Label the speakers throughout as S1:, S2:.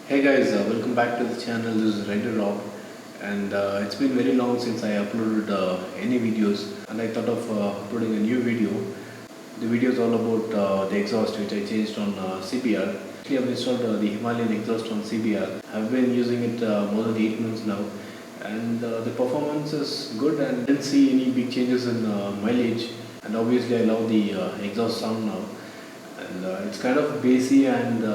S1: Hey guys, welcome back to the channel. This is Rider Rob, and it's been very long since I uploaded any videos, and I thought of uploading a new video. The video is all about the exhaust which I changed on CBR. Actually, I've installed the Himalayan exhaust on CBR. I've been using it more than 8 months now, and the performance is good, and didn't see any big changes in mileage. And obviously, I love the exhaust sound now, and it's kind of bassy and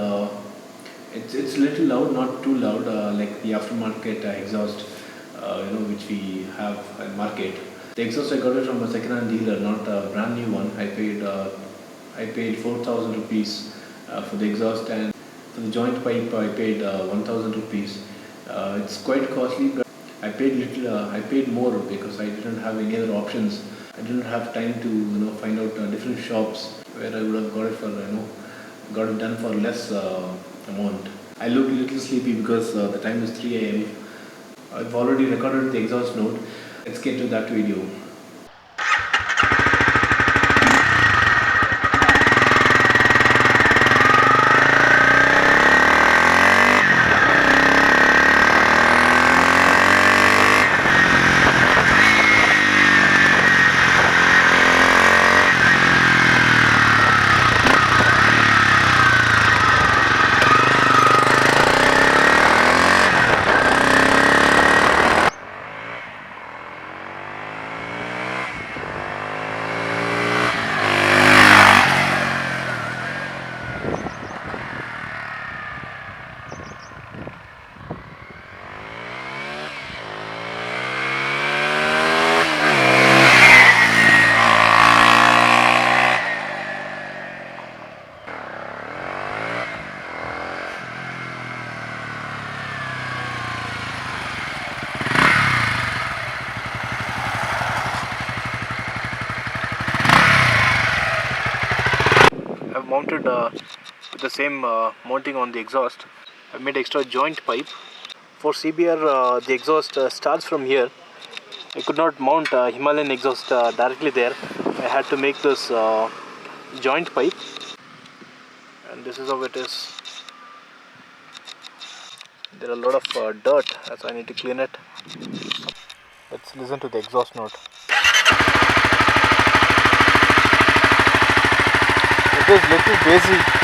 S1: it's little loud, not too loud, like the aftermarket exhaust, which we have in market. The exhaust I got it from a second-hand dealer, not a brand new one. I paid 4,000 rupees for the exhaust, and for the joint pipe I paid 1,000 rupees. It's quite costly, but I paid more because I didn't have any other options. I didn't have time to find out different shops where I would have got it for got it done for less amount. I look a little sleepy because the time is 3 a.m. I've already recorded the exhaust note. Let's get to that video. I've mounted with the same mounting on the exhaust. I've made extra joint pipe. For CBR, the exhaust starts from here. I could not mount Himalayan exhaust directly there. I had to make this joint pipe, and this is how it is. There are a lot of dirt, so I need to clean it. Let's listen to the exhaust note. It is little bassy.